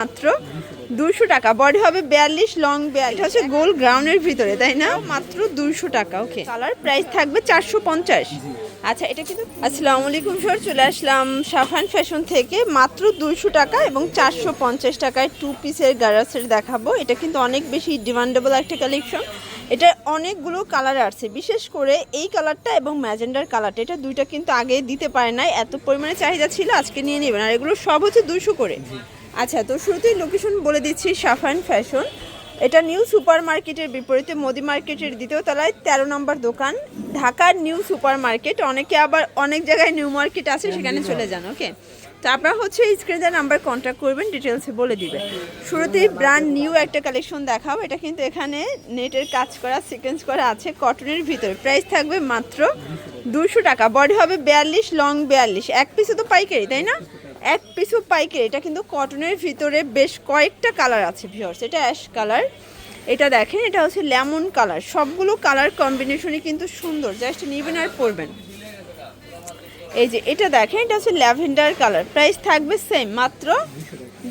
মাত্র 200 টাকা। বডি হবে 42, লং 42, হচ্ছে গোল গ্রাউন্ডের ভিতরে, তাই না? মাত্র 200 টাকা। ওকে, কালার প্রাইস থাকবে 450। আচ্ছা, এটা কিন্তু আসসালামু আলাইকুম স্যার, চলে আসলাম সাফান ফ্যাশন থেকে। মাত্র 200 টাকা এবং 450 টাকায় 2 পিসের গারাসের দেখাবো। এটা কিন্তু অনেক বেশি ডিমান্ডেবল একটা কালেকশন। এটা অনেকগুলো কালার আছে, বিশেষ করে এই কালারটা এবং ম্যাজেন্ডার কালারটা, এটা দুইটা কিন্তু আগে দিতে পারে নাই, এত পরিমাণে চাহিদা ছিল। আজকে নিয়ে নেবেন, আর এগুলো সব হচ্ছে 200 করে। আচ্ছা, তো শুরুতেই লোকেশন বলে দিচ্ছি, সাফান ফ্যাশন। এটা নিউ সুপার মার্কেটের বিপরীতে মোদি মার্কেটের দ্বিতীয় তলায় 13 নম্বর দোকান, ঢাকার নিউ সুপার মার্কেট। অনেকে আবার অনেক জায়গায় নিউ মার্কেট আছে, সেখানে চলে যান। ওকে, তো আপনারা হচ্ছে স্ক্রিনে দেওয়া নাম্বার কন্ট্যাক্ট করবেন, ডিটেলসে বলে দিবে। শুরুতেই ব্র্যান্ড নিউ একটা কালেকশন দেখাও। এটা কিন্তু এখানে নেটের কাজ করা, সিকোয়েন্স করা আছে, কটনের ভিতরে। প্রাইস থাকবে মাত্র 200 টাকা। বডি হবে 42, লং 42। এক পিসও তো পাইকারি, তাই না? এক পিসও পাইকারি। এটা কিন্তু কটনের ভিতরে বেশ কয়েকটা কালার আছে ভিউয়ার্স। এটা অ্যাশ কালার, এটা দেখেন, এটা হচ্ছে লেমন কালার। সবগুলো কালার কম্বিনেশনই কিন্তু সুন্দর, জাস্ট নেবেন আর পরবেন। এই যে এটা দেখেন, এটা হচ্ছে ল্যাভেন্ডার কালার। প্রাইস থাকবে সেম, মাত্র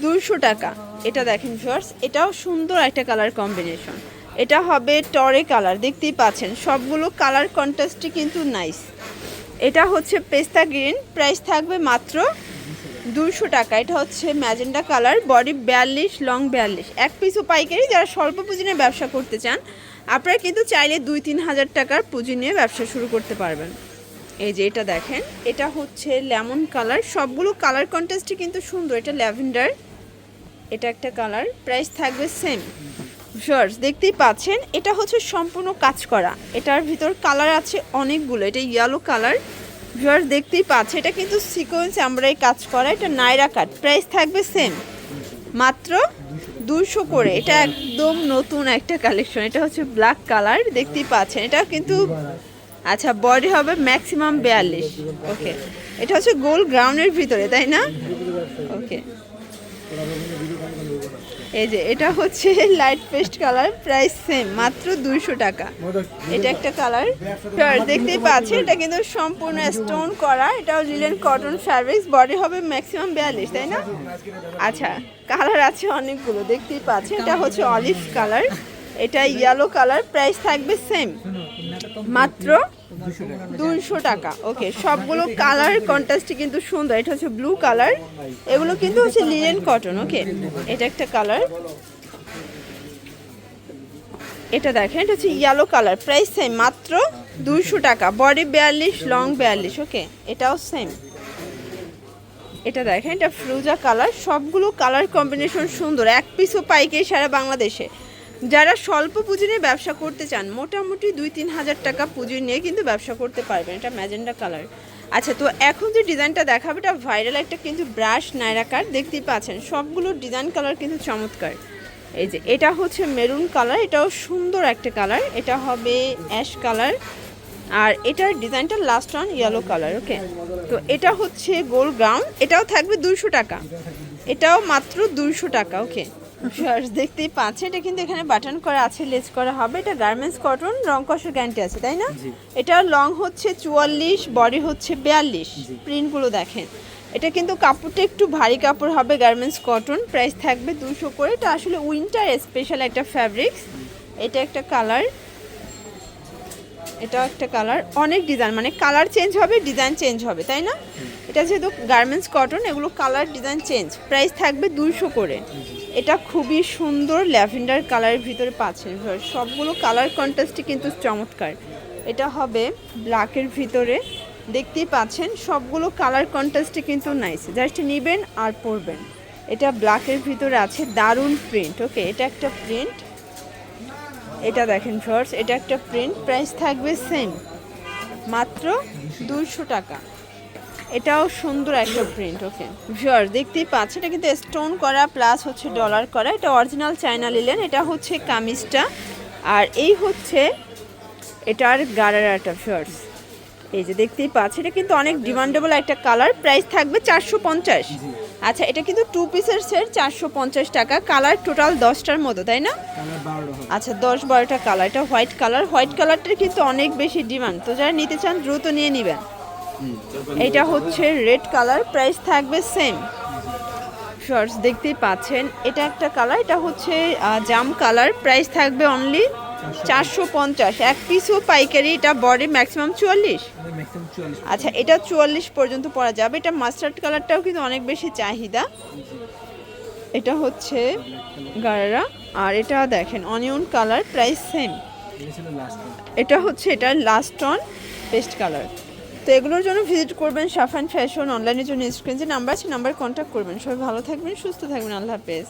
200 টাকা। এটা দেখেন ভিউয়ার্স, এটাও সুন্দর একটা কালার কম্বিনেশন। এটা হবে টরে কালার, দেখতেই পাচ্ছেন সবগুলো কালার কন্ট্রাস্টই কিন্তু নাইস। এটা হচ্ছে পেস্তা গ্রিন, প্রাইস থাকবে মাত্র 200 টাকা। এটা হচ্ছে ম্যাজেন্ডা কালার, বডি 42, লং 42। এক পিসও পাইকারি। যারা স্বল্প পুঁজি নিয়ে ব্যবসা করতে চান, আপনারা কিন্তু চাইলে 2-3 হাজার টাকার পুঁজি নিয়ে ব্যবসা শুরু করতে পারবেন। এই যে এটা দেখেন, এটা হচ্ছে লেমন কালার। সবগুলো কালার কন্ট্রাস্টই কিন্তু সুন্দর। এটা ল্যাভেন্ডার, এটা একটা কালার। প্রাইস থাকবে সেম। ভিউয়ার্স দেখতেই পাচ্ছেন, এটা হচ্ছে সম্পূর্ণ কাজ করা। এটার ভিতর কালার আছে অনেকগুলো। এটা ইয়েলো কালার। ভিউয়ার্স দেখতেই পাচ্ছে, এটা কিন্তু সিকোয়েন্স আমরাই কাজ করা। এটা নাইরা কাট। প্রাইস থাকবে সেম, মাত্র 200 করে। এটা একদম নতুন একটা কালেকশন। এটা হচ্ছে ব্ল্যাক কালার, দেখতেই পাচ্ছেন। এটা কিন্তু আচ্ছা, বডি হবে ম্যাক্সিমাম 42। ওকে, এটা হচ্ছে গোল গ্রাউন্ডের ভিতরে, তাই না? ওকে, এই যে এটা হচ্ছে light paste colour. Price same, মাত্র 200 টাকা। এটা একটা কালার দেখতেই পাচ্ছেন, এটা কিন্তু সম্পূর্ণ স্টোন করা। এটাও লিলেন কটন ফ্যাব্রিক্স। বডি হবে ম্যাক্সিমাম 42, তাই না? আচ্ছা, কালার আছে অনেকগুলো, দেখতেই পাচ্ছেন। এটা হচ্ছে অলিভ কালার, এটা ইয়েলো কালার। প্রাইস থাকবে সেম, মাত্র 200 টাকা। ওকে, সবগুলো কালার কন্ট্রাস্টই কিন্তু সুন্দর। এটা হচ্ছে ব্লু কালার, এগুলো কিন্তু হচ্ছে লিনেন কটন। ওকে, এটা একটা কালার। এটা দেখেন, এটা হচ্ছে ইয়েলো কালার। প্রাইস সেম, মাত্র 200 টাকা। Body 42, long 42। ওকে, এটাও সেম। এটা দেখেন, এটা ফ্রুজা কালার। সবগুলো কালার কম্বিনেশন সুন্দর। এক পিসও পাইকারি সারা বাংলাদেশে। যারা স্বল্প পুঁজি নিয়ে ব্যবসা করতে চান, মোটামুটি 2-3 হাজার টাকা পুঁজি নিয়ে কিন্তু ব্যবসা করতে পারবেন। এটা ম্যাজেন্ডা কালার। আচ্ছা, তো এখন যে ডিজাইনটা দেখাবে, এটা ভাইরাল একটা কিন্তু ব্রাশ নাইরা কাট, দেখতেই পাচ্ছেন। সবগুলো ডিজাইন কালার কিন্তু চমৎকার। এই যে এটা হচ্ছে মেরুন কালার, এটাও সুন্দর একটা কালার। এটা হবে অ্যাশ কালার, আর এটার ডিজাইনটা লাস্ট অন ইয়েলো কালার। ওকে, তো এটা হচ্ছে গোল গ্রাউন্ড। এটাও থাকবে 200 টাকা। এটাও মাত্র 200 টাকা। ওকে, দেখতেই পাচ্ছেন, এটা কিন্তু এখানে বাটন করা আছে, লেস করা হবে। এটা গার্মেন্টস কটন, রং কষের গ্যারান্টি আছে, তাই না? এটা লং হচ্ছে 44, বডি হচ্ছে 42। প্রিন্টগুলো দেখেন, এটা কিন্তু কাপড়টা একটু ভারী কাপড় হবে, গার্মেন্টস কটন। প্রাইস থাকবে 200 করে। এটা আসলে উইন্টার স্পেশাল একটা ফ্যাব্রিক্স। এটা একটা কালার, এটাও একটা কালার। অনেক ডিজাইন, মানে কালার চেঞ্জ হবে, ডিজাইন চেঞ্জ হবে, তাই না? এটা যেহেতু গার্মেন্টস কটন, এগুলো কালার ডিজাইন চেঞ্জ। প্রাইস থাকবে 200 করে। এটা খুবই সুন্দর ল্যাভেন্ডার কালারের ভিতরে পাচ্ছেন। সবগুলো কালার কন্ট্রাস্টই কিন্তু চমৎকার। এটা হবে ব্ল্যাকের ভিতরে, দেখতেই পাচ্ছেন। সবগুলো কালার কন্ট্রাস্টই কিন্তু নাইস, জাস্ট নেবেন আর পরবেন। এটা ব্ল্যাকের ভিতরে আছে, দারুণ প্রিন্ট। ওকে, এটা একটা প্রিন্ট। এটা দেখেন ভিউয়ার্স, এটা একটা প্রিন্ট। প্রাইস থাকবে সেম, মাত্র 200 টাকা। এটাও সুন্দর একটা প্রিন্ট। ওকে ভিউয়ার্স দেখতেই পাচ্ছেন, এটা কিন্তু স্টোন করা প্লাস হচ্ছে ডলার করা। এটা অরিজিনাল চায়না লিলেন। এটা হচ্ছে কামিজটা, আর এই হচ্ছে এটার গারারাটা। ভিউয়ার্স এই যে দেখতেই পাচ্ছেন, এটা কিন্তু অনেক ডিমান্ডেবল একটা কালার। প্রাইস থাকবে 450। আচ্ছা, এটা কিন্তু 2 পিসের সেট, 450 টাকা। কালার টোটাল 10টার মতো, তাই না? আচ্ছা, 10-12টা কালার। এটা হোয়াইট কালার। হোয়াইট কালারটার কিন্তু অনেক বেশি ডিমান্ড, তো যারা নিতে চান দ্রুত নিয়ে নেবেন। এটা হচ্ছে রেড কালার। প্রাইস থাকবে সেম। শর্টস দেখতেই পাচ্ছেন, এটা একটা কালার, এটা হচ্ছে জাম কালার, প্রাইস থাকবে অনলি 450। এক পিসও পাইকারি, এটা বডি ম্যাক্সিমাম 44। আচ্ছা, এটা 44 পর্যন্ত পরা যাবে। এটা মাস্টার্ড কালারটাও কিন্তু অনেক বেশি চাহিদা। এটা হচ্ছে গারারা, আর এটা দেখেন অনিয়ন কালার, প্রাইস সেম। এটা হচ্ছে এটার লাস্ট অন পেস্ট কালার। তো এগুলোর জন্য ভিজিট করবেন সাফান ফ্যাশন। অনলাইনের জন্য স্ক্রিনে যে নাম্বার আছে নাম্বার কন্ট্যাক্ট করবেন। সবাই ভালো থাকবেন, সুস্থ থাকবেন, আল্লাহ হাফেজ।